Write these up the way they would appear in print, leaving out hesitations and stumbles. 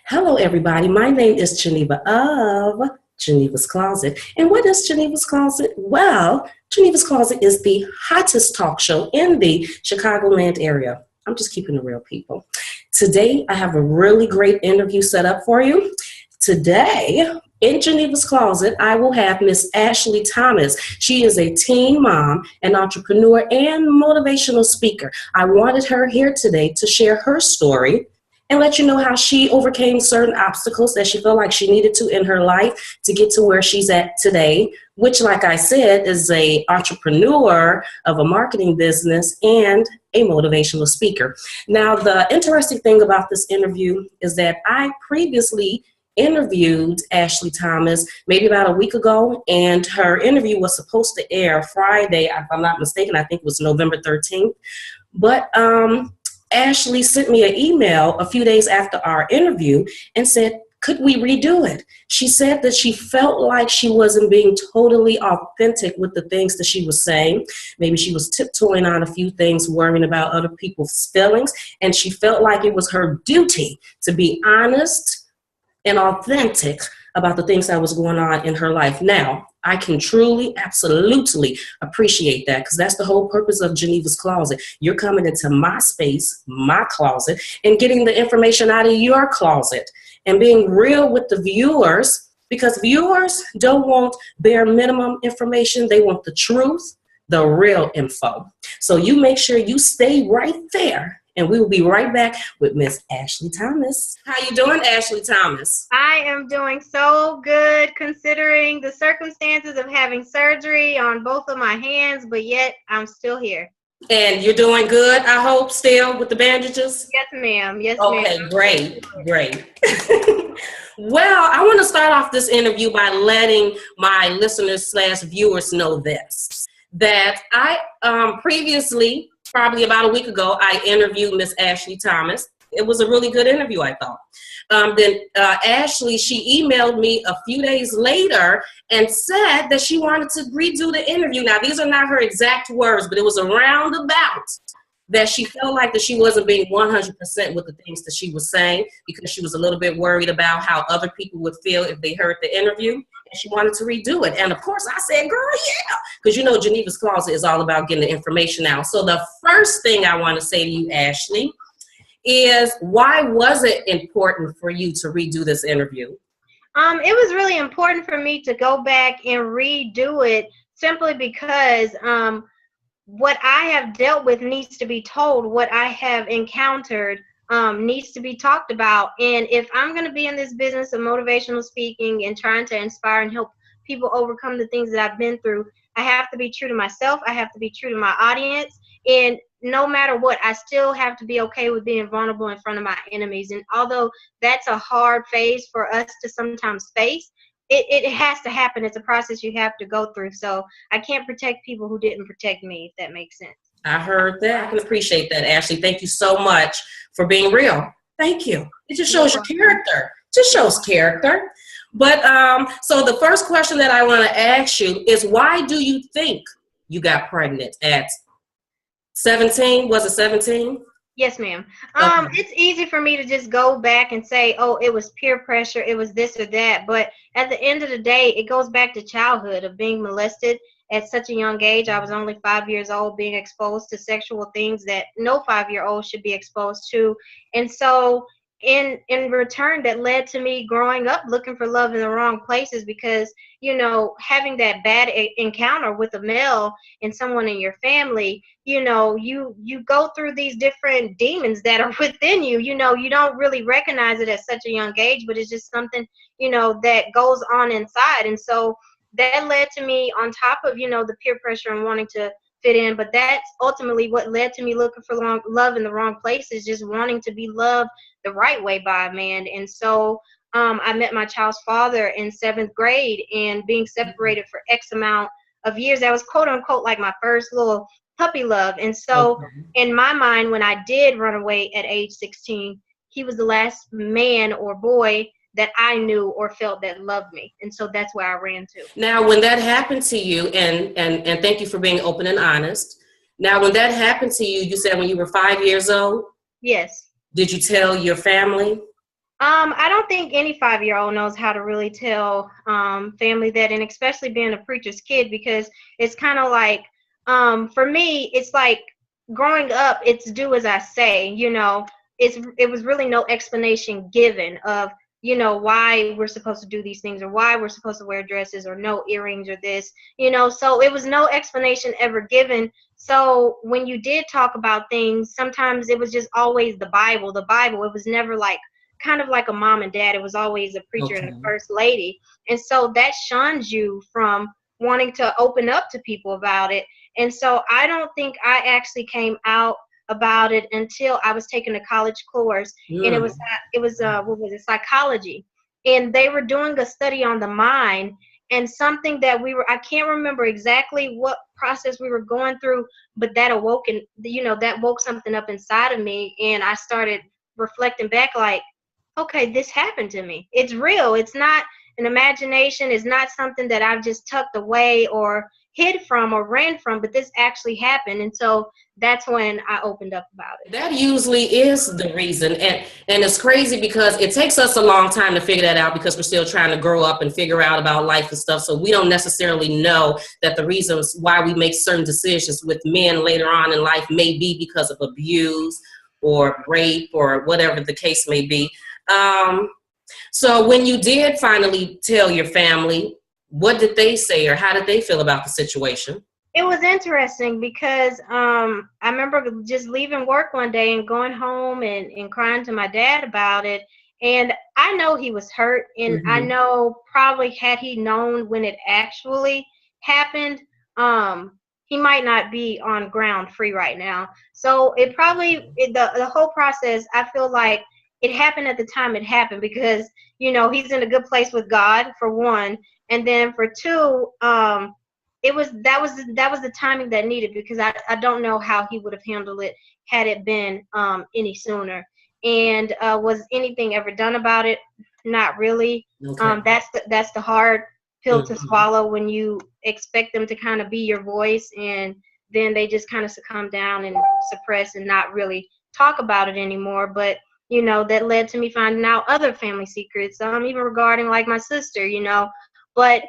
Hello, everybody. My name is Geneva of Geneva's Closet. And what is Geneva's Closet? Well, Geneva's Closet is the hottest talk show in the Chicagoland area. I'm just keeping it real, people. Today, I have a really great interview set up for you. Today, in Geneva's Closet, I will have Miss Ashley Thomas. She is a teen mom, an entrepreneur, and motivational speaker. I wanted her here today to share her story and let you know how she overcame certain obstacles that she felt like she needed to in her life to get to where she's at today, which, like I said, is a entrepreneur of a marketing business and a motivational speaker. Now, the interesting thing about this interview is that I previously interviewed Ashley Thomas maybe about a week ago, and her interview was supposed to air Friday, if I'm not mistaken. I think it was November 13th. But Ashley sent me an email a few days after our interview and said, could we redo it? She said that she felt like she wasn't being totally authentic with the things that she was saying. Maybe she was tiptoeing on a few things, worrying about other people's feelings, and she felt like it was her duty to be honest and authentic about the things that was going on in her life. Now, I can truly, absolutely appreciate that, because that's the whole purpose of Geneva's Closet. You're coming into my space, my closet, and getting the information out of your closet and being real with the viewers, because viewers don't want bare minimum information. They want the truth, the real info. So you make sure you stay right there, and we will be right back with Miss Ashley Thomas. How you doing, Ashley Thomas? I am doing so good considering the circumstances of having surgery on both of my hands, but yet I'm still here. And you're doing good, I hope, still with the bandages? Yes, ma'am. Yes, okay, ma'am. Great. Well, I want to start off this interview by letting my listeners/viewers know this, that I previously, probably about a week ago, I interviewed Miss Ashley Thomas. It was a really good interview, I thought. Then Ashley, she emailed me a few days later and said that she wanted to redo the interview. Now, these are not her exact words, but it was a roundabout that she felt like that she wasn't being 100% with the things that she was saying, because she was a little bit worried about how other people would feel if they heard the interview, and she wanted to redo it. And of course I said, girl, yeah, because you know Geneva's Closet is all about getting the information out. So the first thing I want to say to you, Ashley, is why was it important for you to redo this interview? It was really important for me to go back and redo it simply because what I have dealt with needs to be told. What I have encountered needs to be talked about. And if I'm going to be in this business of motivational speaking and trying to inspire and help people overcome the things that I've been through, I have to be true to myself. I have to be true to my audience. And no matter what, I still have to be okay with being vulnerable in front of my enemies. And although that's a hard phase for us to sometimes face, it has to happen. It's a process you have to go through. So I can't protect people who didn't protect me, if that makes sense. I heard that. I can appreciate that, Ashley. Thank you so much for being real. Thank you. It just shows your character. It just shows character. But so the first question that I want to ask you is, why do you think you got pregnant at 17? Was it 17? Yes, ma'am. Okay. It's easy for me to just go back and say, oh, it was peer pressure, it was this or that. But at the end of the day, it goes back to childhood, of being molested at such a young age. I was only 5 years old, being exposed to sexual things that no 5-year-old should be exposed to. And so in return, that led to me growing up looking for love in the wrong places, because, you know, having that bad encounter with a male and someone in your family, you know, you go through these different demons that are within you. You know, you don't really recognize it at such a young age, but it's just something, you know, that goes on inside. And so that led to me, on top of, you know, the peer pressure and wanting to fit in, but that's ultimately what led to me looking for love in the wrong places, just wanting to be loved the right way by a man. And so I met my child's father in 7th grade, and being separated for X amount of years, that was quote unquote like my first little puppy love. And so in my mind, when I did run away at age 16, he was the last man or boy that I knew or felt that loved me. And so that's where I ran to. Now, when that happened to you, and thank you for being open and honest. Now, when that happened to you, you said when you were 5 years old. Yes. Did you tell your family? I don't think any 5-year-old knows how to really tell family that, and especially being a preacher's kid, because it's kind of like, for me, it's like growing up, it's do as I say, it was really no explanation given of, why we're supposed to do these things, or why we're supposed to wear dresses, or no earrings, or this, so it was no explanation ever given. So when you did talk about things, sometimes it was just always the Bible. It was never like kind of like a mom and dad. It was always a preacher and a Okay. first lady. And so that shuns you from wanting to open up to people about it. And so I don't think I actually came out about it until I was taking a college course, and it was what was it, psychology, and they were doing a study on the mind, and something that I can't remember exactly what process we were going through, but that awoke, and that woke something up inside of me, and I started reflecting back like, okay, this happened to me. It's real. It's not an imagination. It's not something that I've just tucked away or hid from or ran from, but this actually happened. And so that's when I opened up about it. That usually is the reason. And it's crazy because it takes us a long time to figure that out, because we're still trying to grow up and figure out about life and stuff. So we don't necessarily know that the reasons why we make certain decisions with men later on in life may be because of abuse or rape or whatever the case may be. So when you did finally tell your family, what did they say, or how did they feel about the situation? It was interesting because I remember just leaving work one day and going home and crying to my dad about it. And I know he was hurt, and I Mm-hmm. know probably had he known when it actually happened, he might not be on ground free right now. So the whole process, I feel like it happened at the time it happened, because he's in a good place with God, for one, and then for two, that was the timing that needed, because I don't know how he would have handled it had it been any sooner. And was anything ever done about it? Not really. Okay. That's the hard pill to Mm-hmm. swallow, when you expect them to kind of be your voice, and then they just kind of succumb down and suppress and not really talk about it anymore. But that led to me finding out other family secrets, even regarding like my sister, but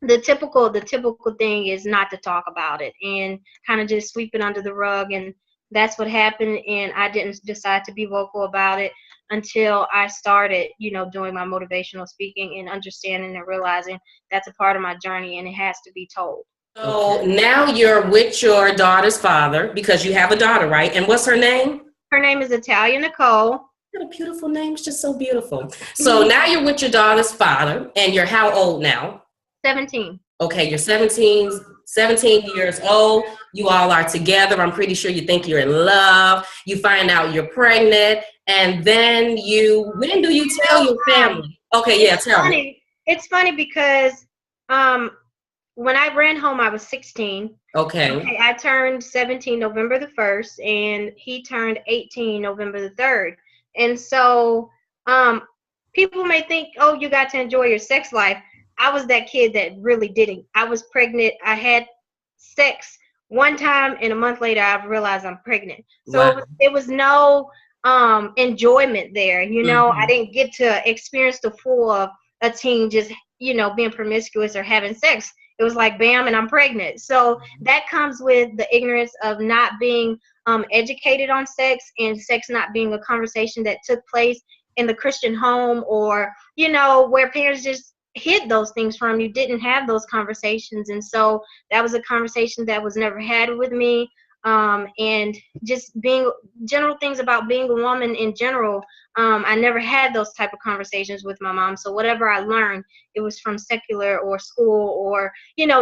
the typical thing is not to talk about it and kind of just sweep it under the rug, and that's what happened. And I didn't decide to be vocal about it until I started doing my motivational speaking and understanding and realizing that's a part of my journey and it has to be told. So now you're with your daughter's father, because you have a daughter, right? And what's her name? Her name is Italia Nicole. What a beautiful name. It's just so beautiful. So now you're with your daughter's father, and you're how old now? 17. Okay, you're 17 years old. You all are together. I'm pretty sure you think you're in love. You find out you're pregnant. And then when do you tell your family? Okay, yeah, tell me. It's funny because when I ran home, I was 16. Okay. Okay, I turned 17 November the 1st, and he turned 18 November the 3rd. And so people may think, oh, you got to enjoy your sex life. I was that kid that really didn't. I was pregnant. I had sex one time, and a month later, I realized I'm pregnant. Wow. So it was no enjoyment there. I Mm-hmm. didn't get to experience the full of a teen just, being promiscuous or having sex. It was like, bam, and I'm pregnant. So that comes with the ignorance of not being educated on sex, and sex not being a conversation that took place in the Christian home, or, where parents just hid those things from you, didn't have those conversations. And so that was a conversation that was never had with me. And just being general things about being a woman in general, I never had those type of conversations with my mom. So whatever I learned, it was from secular or school or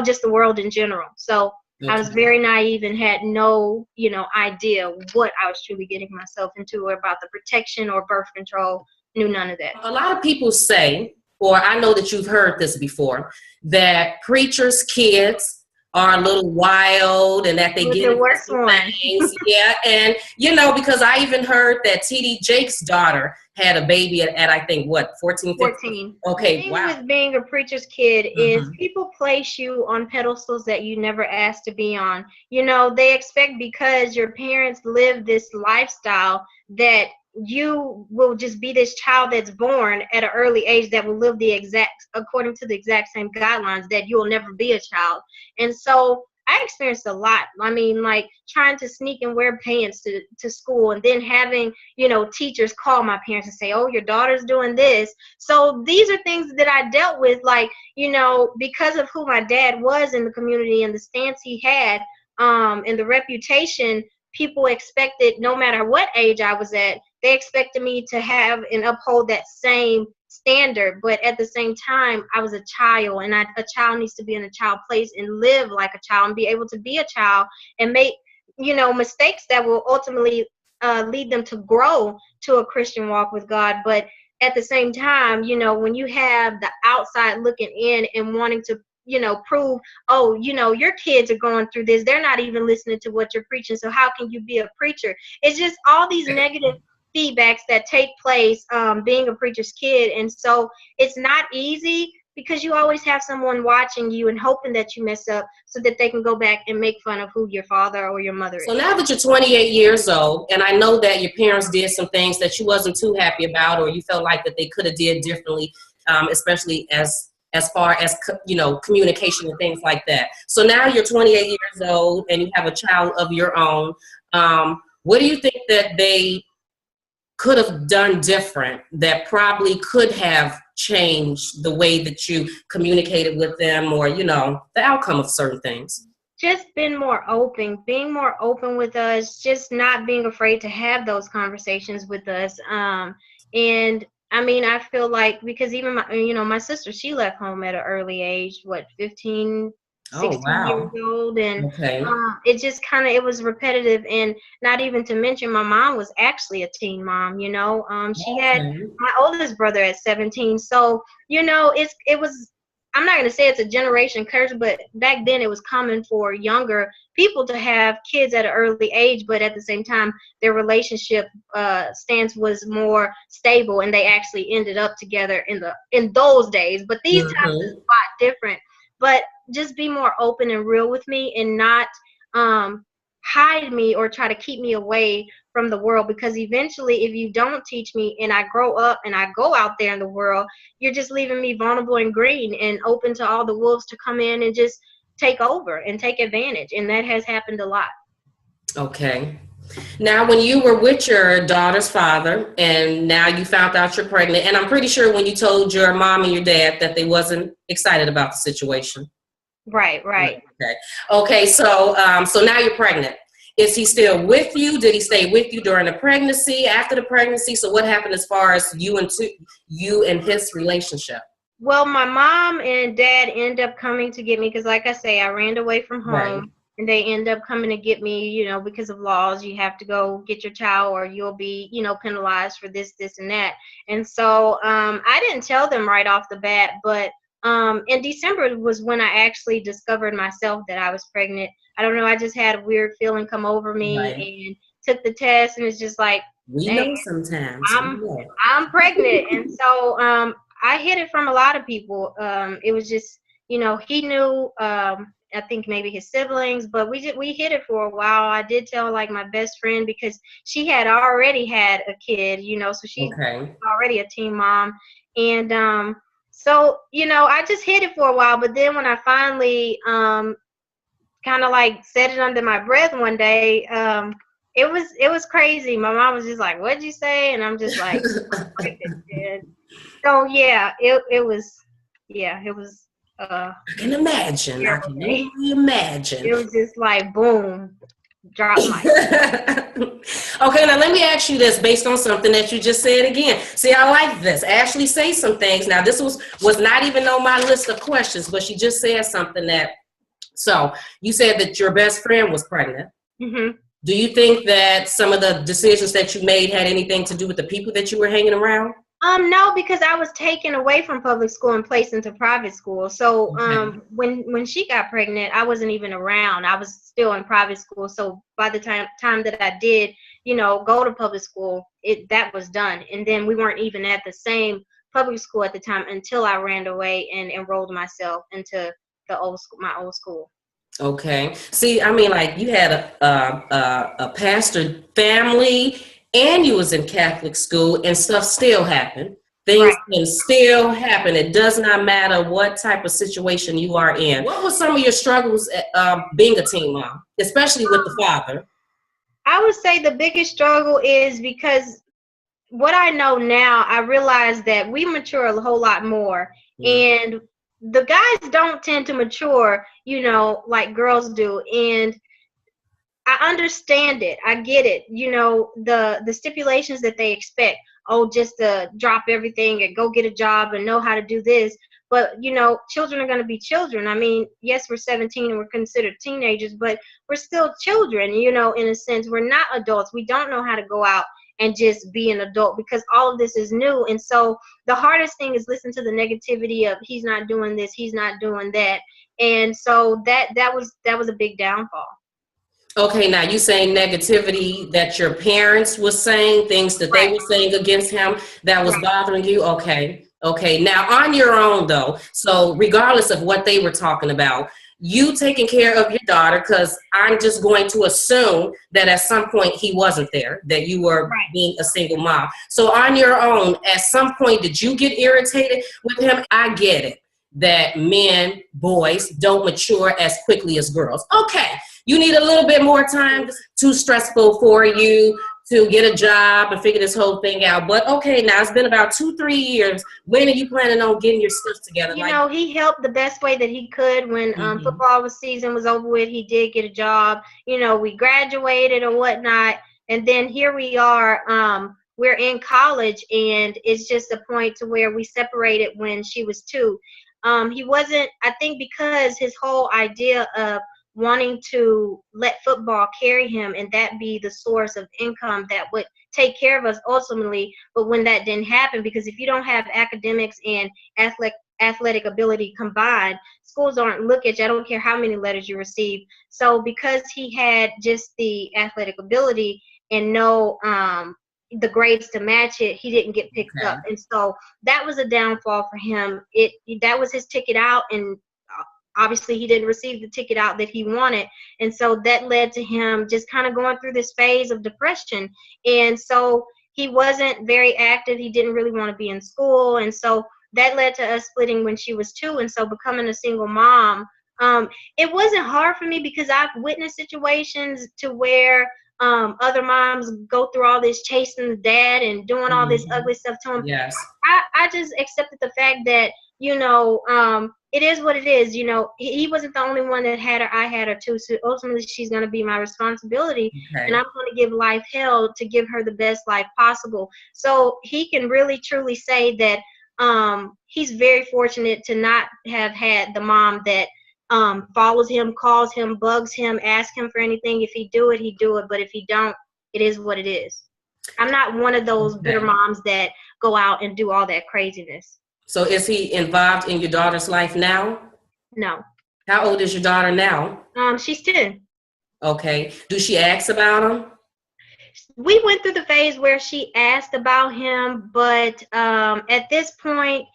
just the world in general. So I was Okay. very naive and had no idea what I was truly getting myself into, or about the protection or birth control. Knew none of that. A lot of people say, or I know that you've heard this before, that preachers' kids are a little wild and that they With get the into worst some one. things. Yeah. And, you know, because I even heard that TD Jake's daughter had a baby at I think, what, 14, 15? 14. The Okay, thing wow. with being a preacher's kid is Hmm. people place you on pedestals that you never asked to be on. You know, they expect because your parents live this lifestyle that you will just be this child that's born at an early age that will live the exact according to the exact same guidelines, that you will never be a child. And so I experienced a lot. I mean, like trying to sneak and wear pants to school, and then having, you know, teachers call my parents and say, oh, your daughter's doing this. So these are things that I dealt with, like, you know, because of who my dad was in the community and the stance he had, and the reputation. People expected, no matter what age I was at, they expected me to have and uphold that same standard. But at the same time, I was a child, and a child needs to be in a child place and live like a child and be able to be a child and make, you know, mistakes that will ultimately lead them to grow to a Christian walk with God. But at the same time, you know, when you have the outside looking in and wanting to, you know, prove, oh, you know, your kids are going through this, they're not even listening to what you're preaching, so how can you be a preacher? It's just all these negative feedbacks that take place being a preacher's kid. And so it's not easy, because you always have someone watching you and hoping that you mess up so that they can go back and make fun of who your father or your mother So is. now that you're 28 years old, and I know that your parents did some things that you wasn't too happy about, or you felt like that they could have did differently, especially as far as you know, communication and things like that. So now you're 28 years old and you have a child of your own. What do you think that they could have done different that probably could have changed the way that you communicated with them, or, you know, the outcome of certain things? Just been more open, being more open with us, just not being afraid to have those conversations with us. And I mean, I feel like, because even my, you know, my sister, she left home at an early age, what, 15, Oh, 16 years wow. old. And Okay. it just kind of, it was repetitive. And not even to mention, my mom was actually a teen mom, you know. She had Okay. my oldest brother at 17. So, you know, it was, I'm not going to say it's a generation curse, but back then it was common for younger people to have kids at an early age, but at the same time, their relationship stance was more stable, and they actually ended up together in those days. But these times is a Hmm. lot different. But just be more open and real with me, and not hide me or try to keep me away from the world, because eventually, if you don't teach me and I grow up and I go out there in the world, you're just leaving me vulnerable and green and open to all the wolves to come in and just take over and take advantage. And that has happened a lot. Okay. Now, when you were with your daughter's father and now you found out you're pregnant, and I'm pretty sure when you told your mom and your dad that they wasn't excited about the situation. Right, Right. right. Okay. Okay. So now you're pregnant. Is he still with you? Did he stay with you during the pregnancy, after the pregnancy? So what happened as far as you and his relationship? Well, my mom and dad end up coming to get me, because, like I say, I ran away from Right. home, and they end up coming to get me, you know, because of laws. You have to go get your child, or you'll be, you know, penalized for this, this, and that. And so I didn't tell them right off the bat, but in December was when I actually discovered myself that I was pregnant. I don't know, I just had a weird feeling come over me, Right. and took the test, and it's just like, We dang, know sometimes. We I'm know. I'm pregnant. And so I hid it from a lot of people. It was just, you know, he knew, I think maybe his siblings, but we hid it for a while. I did tell, like, my best friend, because she had already had a kid, you know, so she's Okay. already a teen mom. And so, you know, I just hid it for a while, but then when I finally kind of like said it under my breath one day, it was crazy. My mom was just like, "What'd you say?" And I'm just like, pregnant. And so yeah, it was, yeah, it was a I can imagine. I terrible can day. only imagine. It was just like boom, drop mic. Okay, now let me ask you this based on something that you just said again. See, I like this. Ashley say some things. Now, this was not even on my list of questions, but she just said something that, so you said that your best friend was pregnant. Hmm. Do you think that some of the decisions that you made had anything to do with the people that you were hanging around? No, because I was taken away from public school and placed into private school. So Okay. when she got pregnant, I wasn't even around. I was still in private school. So by the time that I did, go to public school, that was done. And then we weren't even at the same public school at the time until I ran away and enrolled myself into the old school, my old school. Okay. See, I mean, like you had a pastor family, and you was in Catholic school, and stuff still happened. Things Right. can still happen. It does not matter what type of situation you are in. What were some of your struggles at, being a teen mom, especially with the father? I would say the biggest struggle is because what I know now, I realize that we mature a whole lot more, Mm. and the guys don't tend to mature, like girls do. And I understand it. I get it. The stipulations that they expect. Oh, just to drop everything and go get a job and know how to do this. But children are going to be children. I mean, yes, we're 17 and we're considered teenagers, but we're still children. In a sense, we're not adults. We don't know how to go out and just be an adult because all of this is new. And so the hardest thing is listen to the negativity of he's not doing this, he's not doing that. And so that was a big downfall. Okay, now you saying negativity that your parents were saying, things that they Right. were saying against him that was Right. bothering you. Okay. Okay. Now on your own though, so regardless of what they were talking about, you taking care of your daughter, because I'm just going to assume that at some point he wasn't there, that you were Right. being a single mom. So on your own, at some point, did you get irritated with him? I get it that men, boys, don't mature as quickly as girls. Okay, you need a little bit more time. Too stressful for you to get a job and figure this whole thing out. But okay, now it's been about 2-3 years. When are you planning on getting your stuff together? He helped the best way that he could when Mhm. football season was over with. He did get a job. We graduated or whatnot, and then here we are. We're in college, and it's just a point to where we separated when she was 2. He wasn't. I think because his whole idea of wanting to let football carry him and that be the source of income that would take care of us ultimately. But when that didn't happen, because if you don't have academics and athletic ability combined, schools aren't look at you. I don't care how many letters you receive. So because he had just the athletic ability and no the grades to match it, he didn't get picked Okay. up. And so that was a downfall for him. That was his ticket out, and obviously he didn't receive the ticket out that he wanted. And so that led to him just kind of going through this phase of depression. And so he wasn't very active. He didn't really want to be in school. And so that led to us splitting when she was 2. And so becoming a single mom, it wasn't hard for me because I've witnessed situations to where other moms go through all this chasing the dad and doing all this Mhm. ugly stuff to him. Yes. I just accepted the fact that it is what it is. He wasn't the only one that had her. I had her too. So ultimately, she's going to be my responsibility, and Okay. I'm going to give life hell to give her the best life possible. So he can really truly say that he's very fortunate to not have had the mom that follows him, calls him, bugs him, asks him for anything. If he do it, he do it. But if he don't, it is what it is. I'm not one of those bitter Okay. moms that go out and do all that craziness. So is he involved in your daughter's life now? No. How old is your daughter now? She's 10. Okay. Do she ask about him? We went through the phase where she asked about him, but at this point,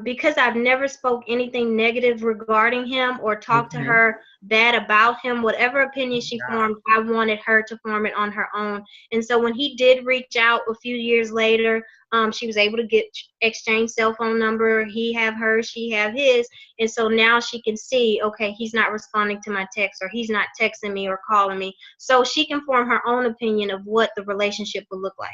because I've never spoke anything negative regarding him or talked to Okay. her bad about him, whatever opinion she formed, I wanted her to form it on her own. And so when he did reach out a few years later, she was able to exchange cell phone number. He have hers, she have his. And so now she can see, okay, he's not responding to my text, or he's not texting me or calling me. So she can form her own opinion of what the relationship would look like.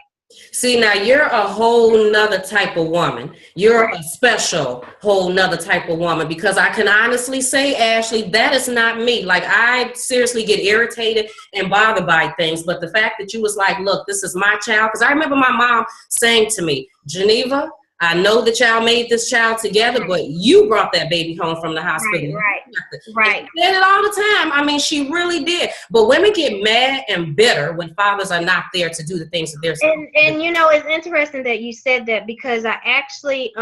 See, now you're a whole nother type of woman. You're Right. a special whole nother type of woman, because I can honestly say, Ashley, that is not me. Like, I seriously get irritated and bothered by things. But the fact that you was like, look, this is my child. Because I remember my mom saying to me, Geneva, I know that y'all made this child together, but you brought that baby home from the hospital. And she said it all the time. I mean, she really did. But women get mad and bitter when fathers are not there to do the things that they're supposed to do. And you know, it's interesting that you said that, because I actually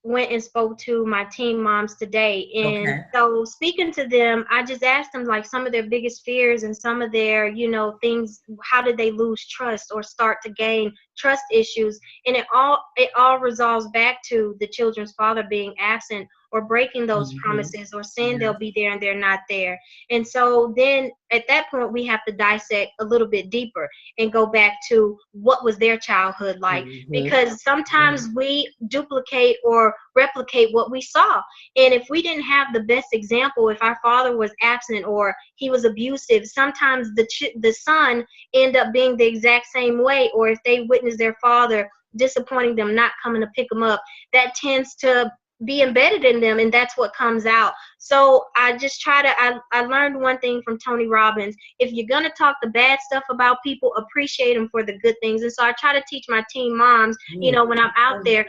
went and spoke to my teen moms today. And so speaking to them, I just asked them like some of their biggest fears and some of their, you know, things. How did they lose trust or start to gain trust issues? And it all resolves back to the children's father being absent, or breaking those promises, or saying they'll be there and they're not there. And so then at that point, we have to dissect a little bit deeper and go back to what was their childhood like. Because sometimes we duplicate or replicate what we saw. And if we didn't have the best example, if our father was absent or he was abusive, sometimes the son end up being the exact same way. Or if they witness their father disappointing them, not coming to pick them up, that tends to be embedded in them, and that's what comes out. So I just I learned one thing from Tony Robbins: if you're gonna talk the bad stuff about people, appreciate them for the good things. And so I try to teach my teen moms, you know, when I'm out there,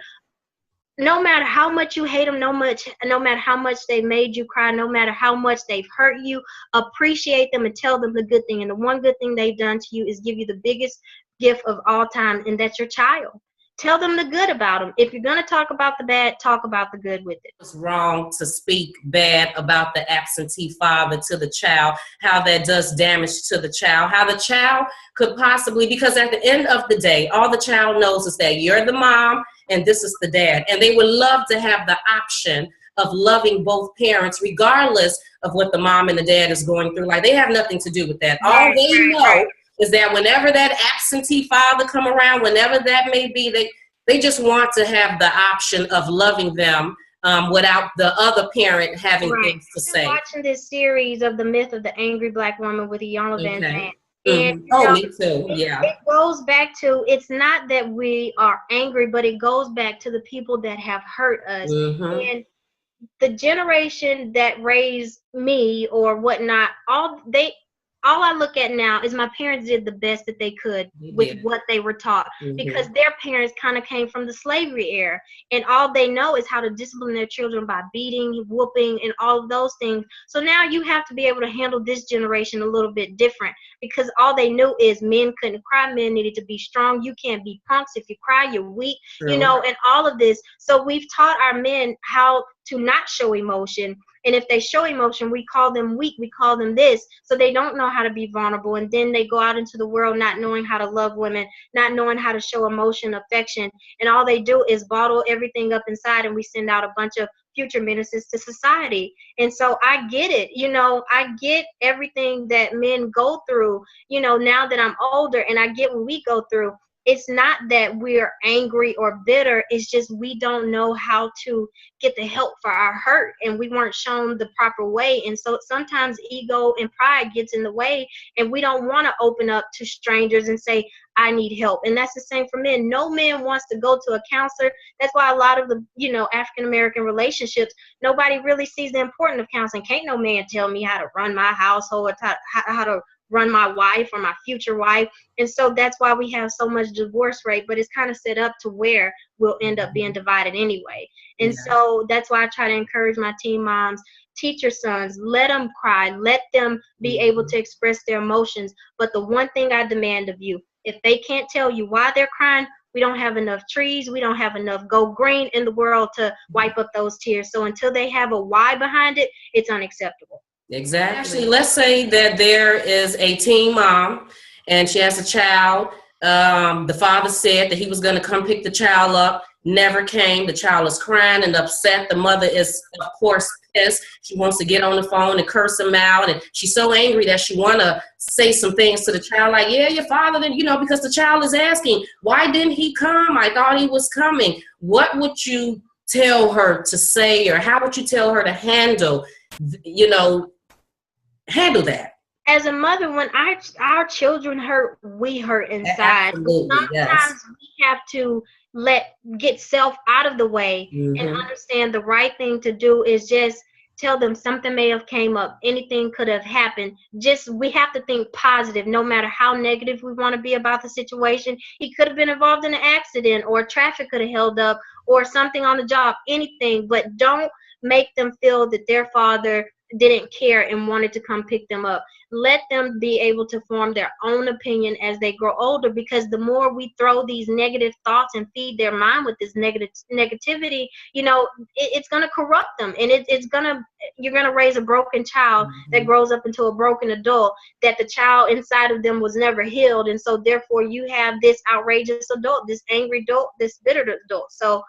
no matter how much you hate them, no matter how much they made you cry, no matter how much they've hurt you, appreciate them and tell them the good thing. And the one good thing they've done to you is give you the biggest gift of all time, and that's your child. Tell them the good about them. If you're going to talk about the bad, talk about the good with it. It's wrong to speak bad about the absentee father to the child, how that does damage to the child, how the child could possibly, because at the end of the day, all the child knows is that you're the mom and this is the dad. And they would love to have the option of loving both parents, regardless of what the mom and the dad is going through. Like, they have nothing to do with that. All they know is that whenever that absentee father come around, whenever that may be, they just want to have the option of loving them without the other parent having things to say. I'm watching this series of The Myth of the Angry Black Woman with Iyanla Vanzant. And me too. It goes back to, it's not that we are angry, but it goes back to the people that have hurt us. And the generation that raised me or whatnot, all I look at now is my parents did the best that they could with what they were taught, because their parents kind of came from the slavery era, and all they know is how to discipline their children by beating, whooping, and all of those things. So now you have to be able to handle this generation a little bit different, because all they knew is men couldn't cry, men needed to be strong. You can't be punks. If you cry, you're weak, you know, and all of this. So we've taught our men how to not show emotion. And if they show emotion, we call them weak, we call them this. So they don't know how to be vulnerable. And then they go out into the world not knowing how to love women, not knowing how to show emotion, affection. And all they do is bottle everything up inside, and we send out a bunch of future menaces to society. And so I get it. You know, I get everything that men go through, you know, now that I'm older, and I get what we go through. It's not that we're angry or bitter. It's just we don't know how to get the help for our hurt, and we weren't shown the proper way. And so sometimes ego and pride gets in the way, and we don't want to open up to strangers and say, I need help. And that's the same for men. No man wants to go to a counselor. That's why a lot of the, you know, African-American relationships, nobody really sees the importance of counseling. Can't no man tell me how to run my household, or how to run my wife or my future wife. And so that's why we have so much divorce rate, but it's kind of set up to where we'll end up being divided anyway. And so that's why I try to encourage my teen moms, teach your sons, let them cry, let them be able to express their emotions. But the one thing I demand of you, if they can't tell you why they're crying, we don't have enough trees, we don't have enough go green in the world to wipe up those tears. So until they have a why behind it, it's unacceptable. Exactly. Actually, let's say that there is a teen mom and she has a child. The father said that he was going to come pick the child up, never came. The child is crying and upset. The mother is, of course, pissed. She wants to get on the phone and curse him out. And she's so angry that she want to say some things to the child like, yeah, your father didn't, you know, because the child is asking, why didn't he come? I thought he was coming. What would you tell her to say, or how would you tell her to handle, you know, handle that? As a mother, when our children hurt, we hurt inside. Sometimes we have to get self out of the way and understand the right thing to do is just tell them something may have came up, anything could have happened. Just, we have to think positive, no matter how negative we want to be about the situation. He could have been involved in an accident, or traffic could have held up, or something on the job, anything. But don't make them feel that their father didn't care and wanted to come pick them up. Let them be able to form their own opinion as they grow older, because the more we throw these negative thoughts and feed their mind with this negativity, it's going to corrupt them, and you're going to raise a broken child that grows up into a broken adult, that the child inside of them was never healed. And so therefore you have this outrageous adult, this angry adult, this bitter adult. So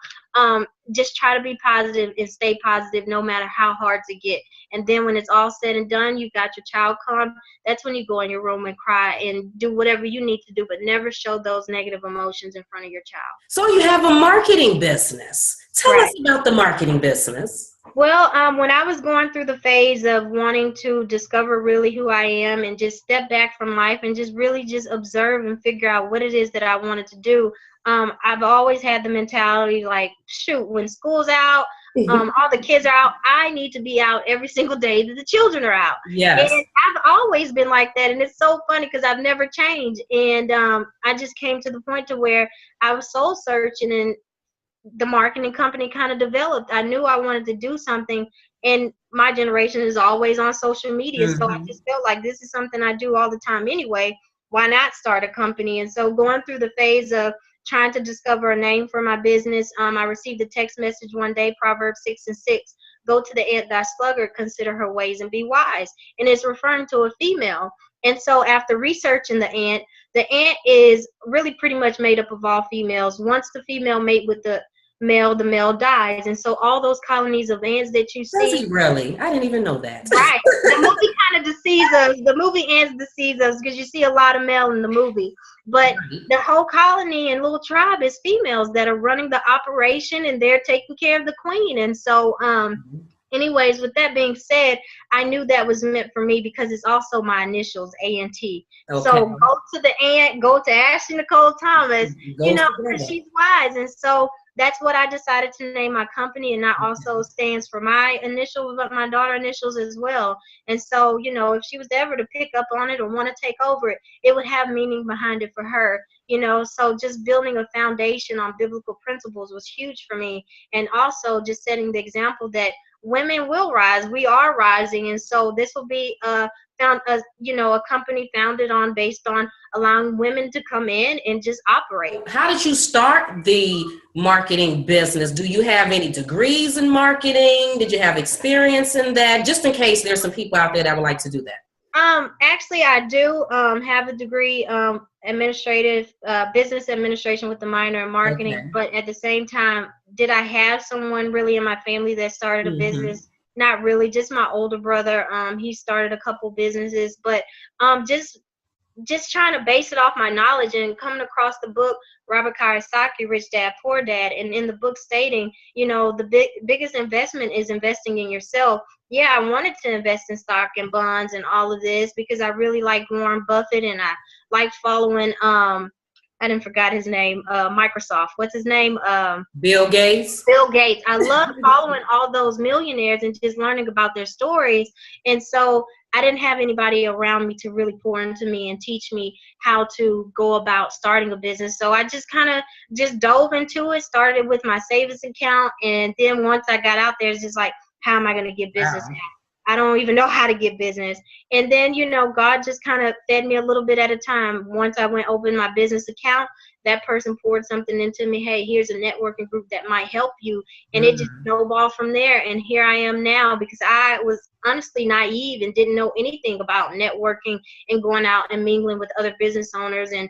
just try to be positive and stay positive no matter how hard to get. And then when it's all said and done, you got your child calm. That's when you go in your room and cry and do whatever you need to do, but never show those negative emotions in front of your child. So you have a marketing business. Tell Right. us about the marketing business. Well, when I was going through the phase of wanting to discover really who I am and just step back from life and just really just observe and figure out what it is that I wanted to do, I've always had the mentality like, shoot, when school's out, all the kids are out, I need to be out every single day that the children are out. Yes. And I've always been like that, and it's so funny because I've never changed. And I just came to the point to where I was soul searching, and the marketing company kind of developed. I knew I wanted to do something, and my generation is always on social media. So I just felt like this is something I do all the time anyway. Why not start a company? And so going through the phase of trying to discover a name for my business, I received a text message one day, Proverbs 6:6. Go to the ant, thy sluggard, consider her ways and be wise. And it's referring to a female. And so after researching the ant is really pretty much made up of all females. Once the female mate with the male dies. And so all those colonies of ants that you see. Does he really? I didn't even know that. Right. The movie kind of deceives us. The movie Ants deceives us because you see a lot of male in the movie. But the whole colony and little tribe is females that are running the operation, and they're taking care of the queen. And so anyways, with that being said, I knew that was meant for me because it's also my initials, A-N-T. Okay. So go to the ant, go to Ashley Nicole Thomas, because she's wise. And so that's what I decided to name my company, and that also stands for my initials, but my daughter's initials as well. And so, if she was ever to pick up on it or want to take over it, it would have meaning behind it for her. So just building a foundation on biblical principles was huge for me, and also just setting the example that women will rise. We are rising, and so this will be a company founded on, based on allowing women to come in and just operate. How did you start the marketing business? Do you have any degrees in marketing? Did you have experience in that? Just in case there's some people out there that would like to do that. Actually, I do have a degree, business administration with a minor in marketing. Okay. But at the same time, did I have someone really in my family that started a business? Not really. Just my older brother. He started a couple businesses, but just trying to base it off my knowledge and coming across the book Robert Kiyosaki, Rich Dad Poor Dad, and in the book stating, the biggest investment is investing in yourself. Yeah, I wanted to invest in stock and bonds and all of this because I really like Warren Buffett, and I like following I didn't forgot his name, Microsoft. What's his name? Bill Gates. Bill Gates. I love following all those millionaires and just learning about their stories. And so I didn't have anybody around me to really pour into me and teach me how to go about starting a business. So I just kind of just dove into it, started with my savings account. And then once I got out there, it's just like, how am I going to get business now? I don't even know how to get business. And then, God just kind of fed me a little bit at a time. Once I went open my business account, that person poured something into me. Hey, here's a networking group that might help you. And it just snowballed from there. And here I am now, because I was honestly naive and didn't know anything about networking and going out and mingling with other business owners and,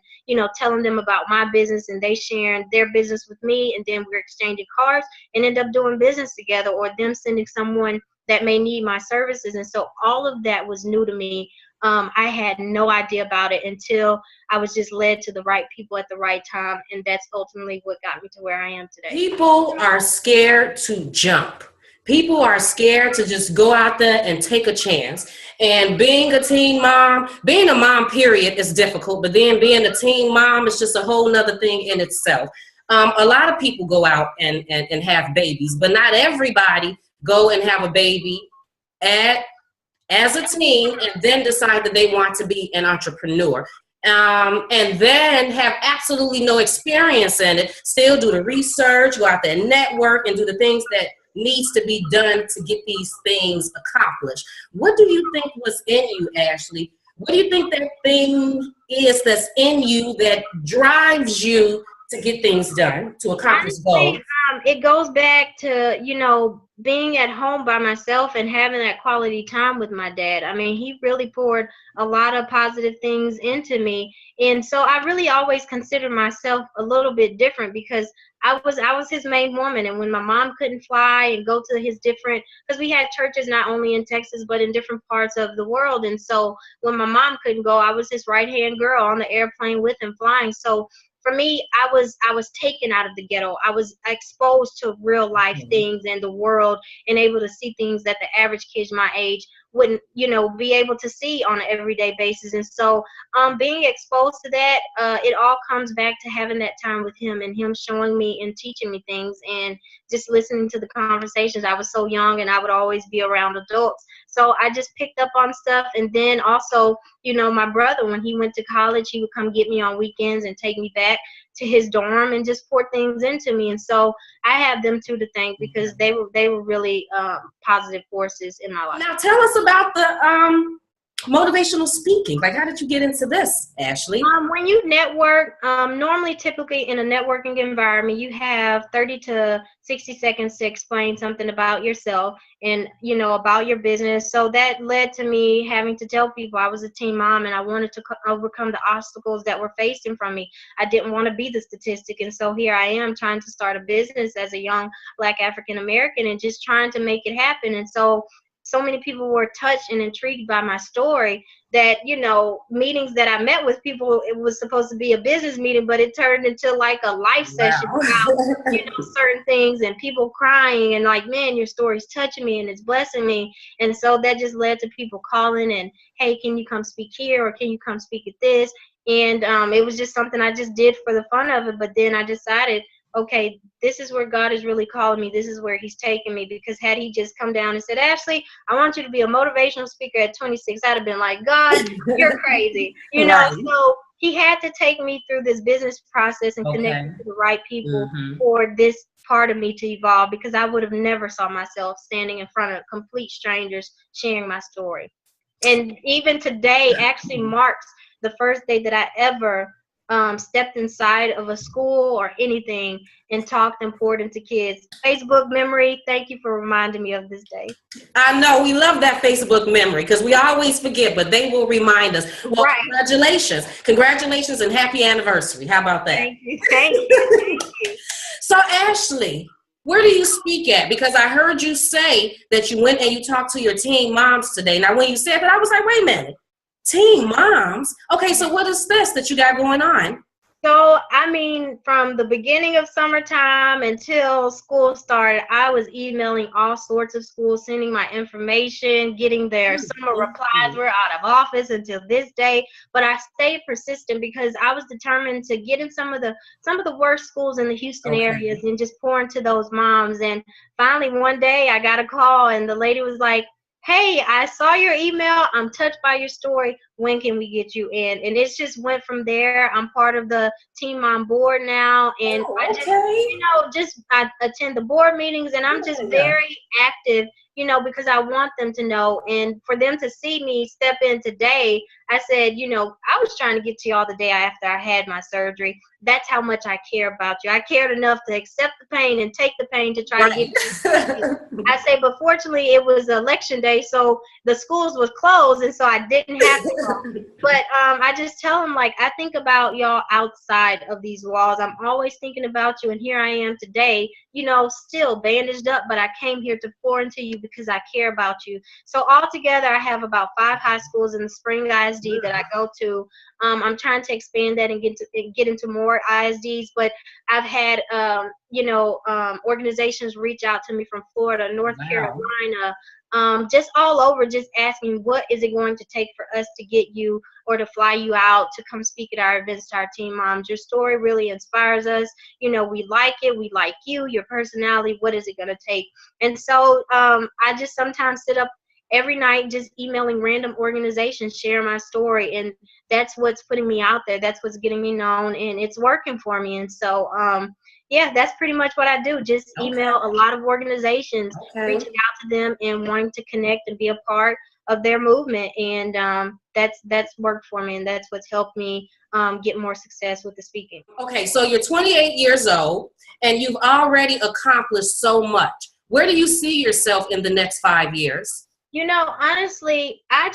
telling them about my business and they sharing their business with me. And then we're exchanging cards and end up doing business together, or them sending someone that may need my services. And so all of that was new to me. I had no idea about it until I was just led to the right people at the right time. And that's ultimately what got me to where I am today. People are scared to jump. People are scared to just go out there and take a chance. And being a teen mom, being a mom period is difficult, but then being a teen mom is just a whole nother thing in itself. A lot of people go out and have babies, but not everybody go and have a baby at as a teen and then decide that they want to be an entrepreneur. And then have absolutely no experience in it, still do the research, go out there and network and do the things that needs to be done to get these things accomplished. What do you think was in you, Ashley? What do you think that thing is that's in you that drives you to get things done, to accomplish Honestly, goals? it goes back to, being at home by myself and having that quality time with my dad. I mean, he really poured a lot of positive things into me. And so I really always consider myself a little bit different because I was his main woman. And when my mom couldn't fly and go to his different, because we had churches not only in Texas but in different parts of the world. And so when my mom couldn't go, I was his right hand girl on the airplane with him flying. So for me, I was taken out of the ghetto. I was exposed to real life things and the world, and able to see things that the average kid my age wouldn't, be able to see on an everyday basis. And so, being exposed to that, it all comes back to having that time with him and him showing me and teaching me things and just listening to the conversations. I was so young and I would always be around adults. So I just picked up on stuff. And then also, my brother, when he went to college, he would come get me on weekends and take me back to his dorm and just pour things into me. And so I have them too to thank because they were really positive forces in my life. Now tell us about the motivational speaking. Like, how did you get into this, Ashley? When you network, normally, typically in a networking environment, you have 30 to 60 seconds to explain something about yourself and, about your business. So that led to me having to tell people I was a teen mom and I wanted to overcome the obstacles that were facing from me. I didn't want to be the statistic. And so here I am trying to start a business as a young Black African American and just trying to make it happen. And so many people were touched and intrigued by my story that, meetings that I met with people, it was supposed to be a business meeting, but it turned into like a life session about, certain things and people crying and like, man, your story's touching me and it's blessing me. And so that just led to people calling and, hey, can you come speak here or can you come speak at this? And it was just something I just did for the fun of it. But then I decided, okay, this is where God is really calling me. This is where he's taking me. Because had he just come down and said, Ashley, I want you to be a motivational speaker at 26, I'd have been like, God, you're crazy. Right. So he had to take me through this business process and connect me to the right people for this part of me to evolve, because I would have never saw myself standing in front of complete strangers sharing my story. And even today actually marks the first day that I ever stepped inside of a school or anything and talked and poured into kids. Facebook memory, thank you for reminding me of this day. I know, we love that Facebook memory because we always forget, but they will remind us. Well, right. Congratulations and happy anniversary. How about that? Thank you. Thank you. So Ashley, where do you speak at? Because I heard you say that you went and you talked to your teen moms today. Now, when you said that, I was like, wait a minute. Teen moms? Okay, so what is this that you got going on? So, I mean, from the beginning of summertime until school started, I was emailing all sorts of schools, sending my information, getting their summer replies. Were out of office until this day, but I stayed persistent because I was determined to get in some of the worst schools in the Houston areas and just pour into those moms. And finally, one day, I got a call, and the lady was like, hey, I saw your email. I'm touched by your story. When can we get you in? And it just went from there. I'm part of the Teen Mom board now. And I attend the board meetings, and I'm just very active, because I want them to know. And for them to see me step in today, I said, I was trying to get to y'all the day after I had my surgery. That's how much I care about you. I cared enough to accept the pain and take the pain to try to get you. I say, but fortunately, it was election day, so the schools was closed, and so I didn't have to go. But I just tell them, like, I think about y'all outside of these walls. I'm always thinking about you, and here I am today, still bandaged up, but I came here to pour into you because I care about you. So altogether, I have about 5 high schools in the Spring ISD that I go to. I'm trying to expand that and get into more ISDs, but I've had organizations reach out to me from Florida, North Carolina, just all over, just asking what is it going to take for us to get you or to fly you out to come speak at our events to our teen moms. Your story really inspires us. We like it. We like you, your personality. What is it going to take? And so I just sometimes sit up every night just emailing random organizations, sharing my story, and that's what's putting me out there. That's what's getting me known, and it's working for me. And so, yeah, that's pretty much what I do. Just Okay. email a lot of organizations, Okay. reaching out to them and wanting to connect and be a part of their movement. And that's worked for me, and that's what's helped me get more success with the speaking. Okay, so you're 28 years old and you've already accomplished so much. Where do you see yourself in the next 5 years? You know, honestly, I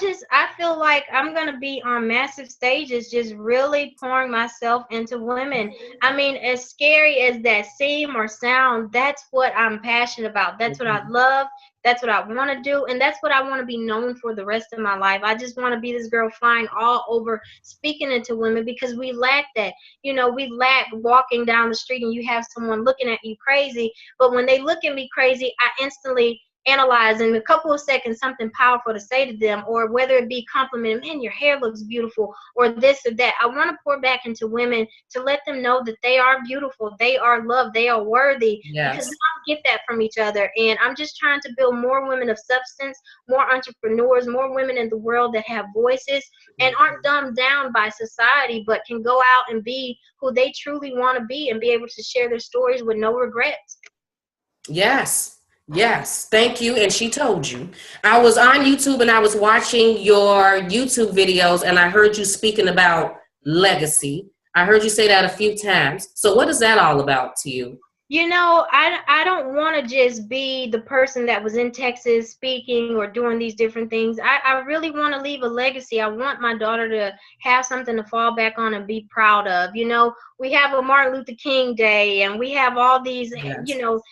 feel like I'm gonna be on massive stages, just really pouring myself into women. I mean, as scary as that seem or sound, that's what I'm passionate about. That's what I love. That's what I want to do, and that's what I want to be known for the rest of my life. I just want to be this girl flying all over, speaking into women, because we lack that. You know, we lack walking down the street and you have someone looking at you crazy, but when they look at me crazy, I instantly analyze in a couple of seconds something powerful to say to them, or whether it be compliment, man, your hair looks beautiful, or this or that. I want to pour back into women to let them know that they are beautiful, they are loved, they are worthy, because Yes. we don't get that from each other. And I'm just trying to build more women of substance, more entrepreneurs, more women in the world that have voices and aren't dumbed down by society, but can go out and be who they truly want to be and be able to share their stories with no regrets. Yes. Yes. Thank you. And she told you. I was on YouTube and I was watching your YouTube videos and I heard you speaking about legacy. I heard you say that a few times. So what is that all about to you? You know, I don't want to just be the person that was in Texas speaking or doing these different things. I really want to leave a legacy. I want my daughter to have something to fall back on and be proud of. You know, we have a Martin Luther King Day, and we have all these, Yes. you know,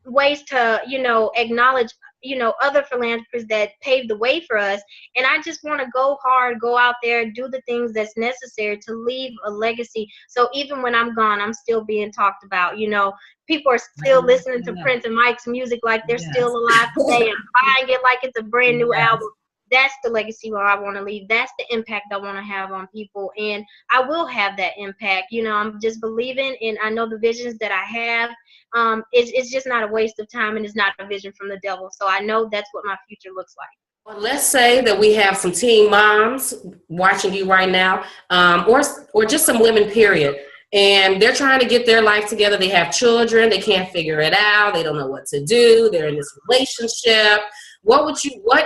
ways to, you know, acknowledge, you know, other philanthropists that paved the way for us. And I just want to go hard, go out there, do the things that's necessary to leave a legacy, so even when I'm gone, I'm still being talked about. You know, people are still listening to Prince and Mike's music like they're still Yes. alive today and buying it like it's a brand new Yes. album. That's the legacy where I want to leave. That's the impact I want to have on people, and I will have that impact. You know, I'm just believing, and I know the visions that I have. It's just not a waste of time, and it's not a vision from the devil. So I know that's what my future looks like. Well, let's say that we have some teen moms watching you right now, or just some women, period. And they're trying to get their life together. They have children. They can't figure it out. They don't know what to do. They're in this relationship. What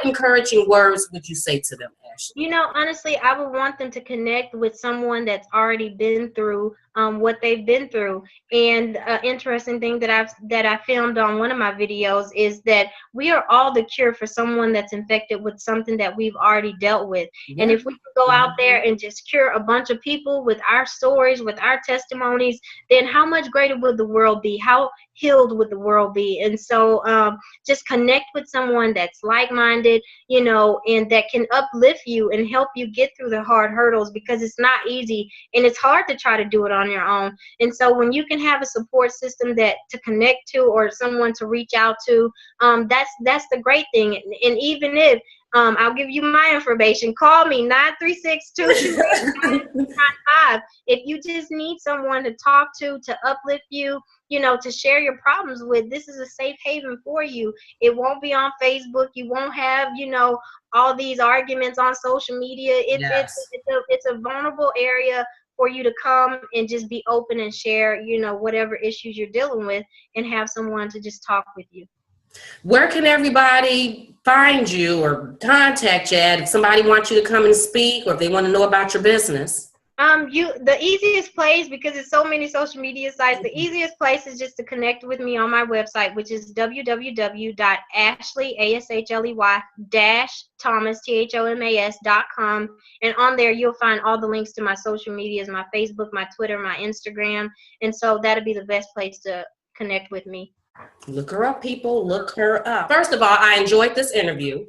encouraging words would you say to them, Ashley? You know, honestly, I would want them to connect with someone that's already been through what they've been through. And interesting thing that I filmed on one of my videos is that we are all the cure for someone that's infected with something that we've already dealt with. Yeah. And if we can go out there and just cure a bunch of people with our stories, with our testimonies, then how much greater would the world be? How healed would the world be? And so just connect with someone that's like-minded, you know, and that can uplift you and help you get through the hard hurdles, because it's not easy and it's hard to try to do it on your own. And so when you can have a support system that to connect to, or someone to reach out to, that's the great thing. And even if I'll give you my information. Call me 936-228-9595. If you just need someone to talk to uplift you, you know, to share your problems with, this is a safe haven for you. It won't be on Facebook. You won't have, you know, all these arguments on social media. It's a vulnerable area for you to come and just be open and share, you know, whatever issues you're dealing with, and have someone to just talk with you. Where can everybody find you or contact you at if somebody wants you to come and speak, or if they want to know about your business? The easiest place, because it's so many social media sites, the easiest place is just to connect with me on my website, which is www.ashley-thomas.com. And on there, you'll find all the links to my social medias, my Facebook, my Twitter, my Instagram. And so that'll be the best place to connect with me. Look her up, people. Look her up. First of all, I enjoyed this interview.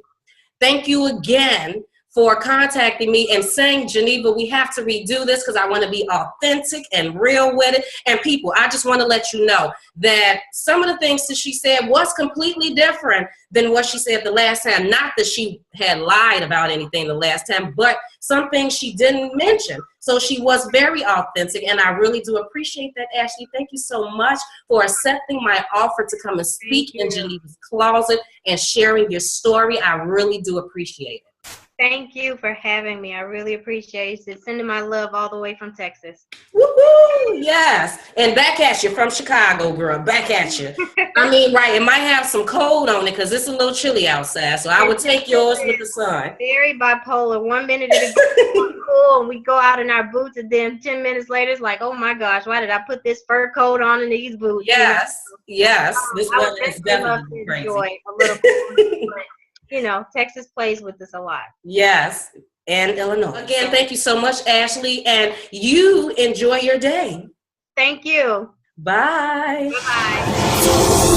Thank you again for contacting me and saying, Geneva, we have to redo this because I want to be authentic and real with it. And people, I just want to let you know that some of the things that she said was completely different than what she said the last time. Not that she had lied about anything the last time, but some things she didn't mention. So she was very authentic, and I really do appreciate that, Ashley. Thank you so much for accepting my offer to come and speak in Geneva's Closet and sharing your story. I really do appreciate it. Thank you for having me. I really appreciate it. Sending my love all the way from Texas. Woohoo! Yes. And back at you from Chicago, girl. Back at you. I mean, right. It might have some cold on it because it's a little chilly outside. So I would take yours with the sun. Very bipolar. 1 minute it's cool and we go out in our boots, and then 10 minutes later it's like, oh my gosh, why did I put this fur coat on in these boots? Yes. Yes. This weather is definitely crazy. Enjoy a little bit, but, you know, Texas plays with us a lot. Yes. And Illinois. Again, thank you so much, Ashley. And you enjoy your day. Thank you. Bye. Bye.